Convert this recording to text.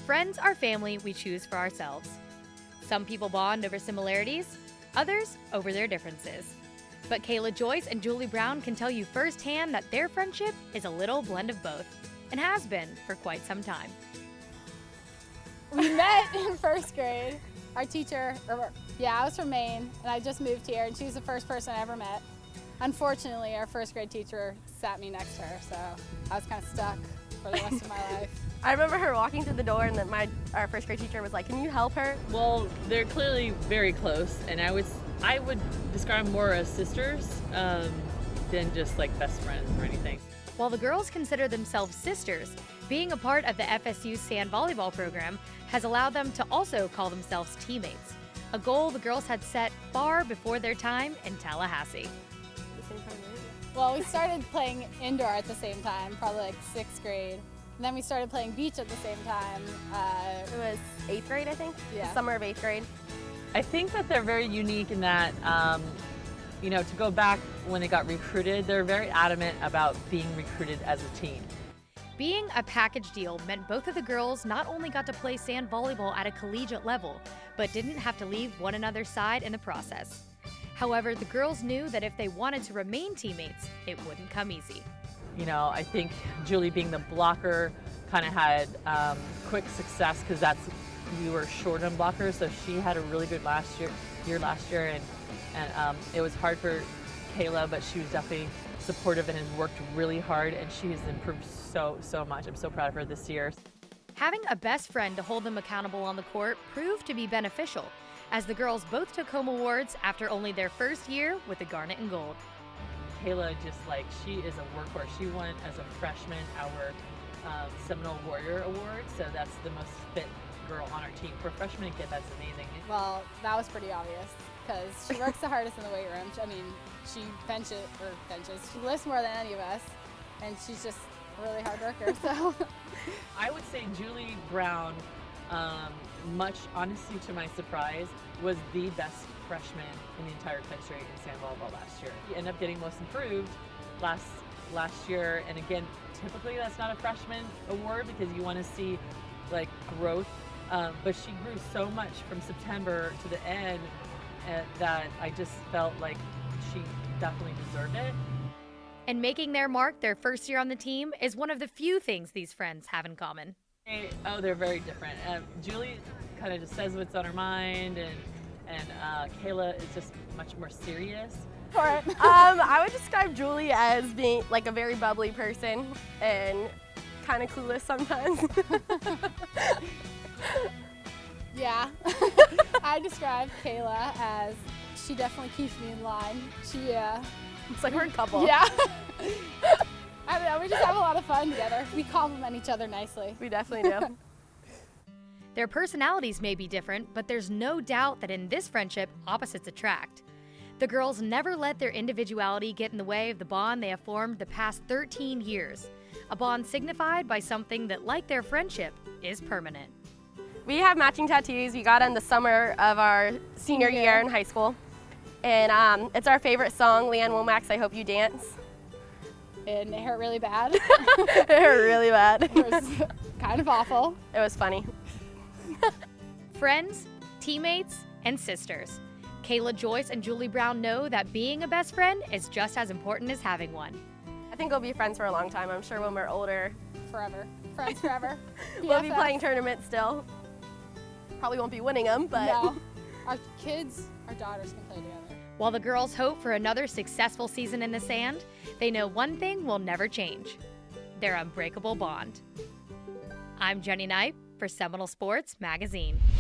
friends are family we choose for ourselves. Some people bond over similarities, others over their differences. But Kayla Joyce and Julie Brown can tell you firsthand that their friendship is a little blend of both, and has been for quite some time. We met in first grade. Our teacher, I was from Maine, and I just moved here, and she was the first person I ever met. Unfortunately, our first grade teacher sat me next to her, so I was kind of stuck for the rest of my life. I remember her walking through the door, and then our first grade teacher was like, "Can you help her?" Well, they're clearly very close, and I would describe them more as sisters than just like best friends or anything. While the girls consider themselves sisters, being a part of the FSU sand volleyball program has allowed them to also call themselves teammates, a goal the girls had set far before their time in Tallahassee. Well, we started playing indoor at the same time, probably like 6th grade. And then we started playing beach at the same time. It was 8th grade, I think. Yeah. The summer of 8th grade. I think that they're very unique in that, to go back when they got recruited, they're very adamant about being recruited as a team. Being a package deal meant both of the girls not only got to play sand volleyball at a collegiate level, but didn't have to leave one another's side in the process. However, the girls knew that if they wanted to remain teammates, it wouldn't come easy. I think Julie being the blocker kind of had quick success because we were short on blockers, so she had a really good last year, and it was hard for Kayla, but she was definitely supportive and has worked really hard, and she has improved so much. I'm so proud of her this year. Having a best friend to hold them accountable on the court proved to be beneficial, as the girls both took home awards after only their first year with the garnet and gold. Kayla, she is a workhorse. She won as a freshman our Seminole Warrior Award, so that's the most fit girl on our team. For a freshman kid, that's amazing. Well, that was pretty obvious, because she works the hardest in the weight room. She she lifts more than any of us, and she's just a really hard worker, so. I would say Julie Brown, honestly to my surprise, was the best freshman in the entire country in sand volleyball last year. He ended up getting most improved last year, and again, typically that's not a freshman award because you want to see growth, but she grew so much from September to the end that I just felt like she definitely deserved it. And making their mark their first year on the team is one of the few things these friends have in common. They're very different. Julie kind of just says what's on her mind, and Kayla is just much more serious. I would describe Julie as being like a very bubbly person and kind of clueless sometimes. Yeah. I describe Kayla as she definitely keeps me in line. It's like we're a couple. Yeah. I don't know, we just have a lot of fun together. We compliment each other nicely. We definitely do. Their personalities may be different, but there's no doubt that in this friendship, opposites attract. The girls never let their individuality get in the way of the bond they have formed the past 13 years. A bond signified by something that, like their friendship, is permanent. We have matching tattoos. We got in the summer of our senior year in high school. And it's our favorite song, Leanne Womack's I Hope You Dance. And it hurt really bad. It hurt really bad. It was kind of awful. It was funny. Friends, teammates, and sisters. Kayla Joyce and Julie Brown know that being a best friend is just as important as having one. I think we'll be friends for a long time. I'm sure when we're older. Forever. Friends forever. We'll be playing tournaments still. Probably won't be winning them, but. No. Our daughters can play together. While the girls hope for another successful season in the sand, they know one thing will never change: their unbreakable bond. I'm Jenny Knipe for Seminole Sports Magazine.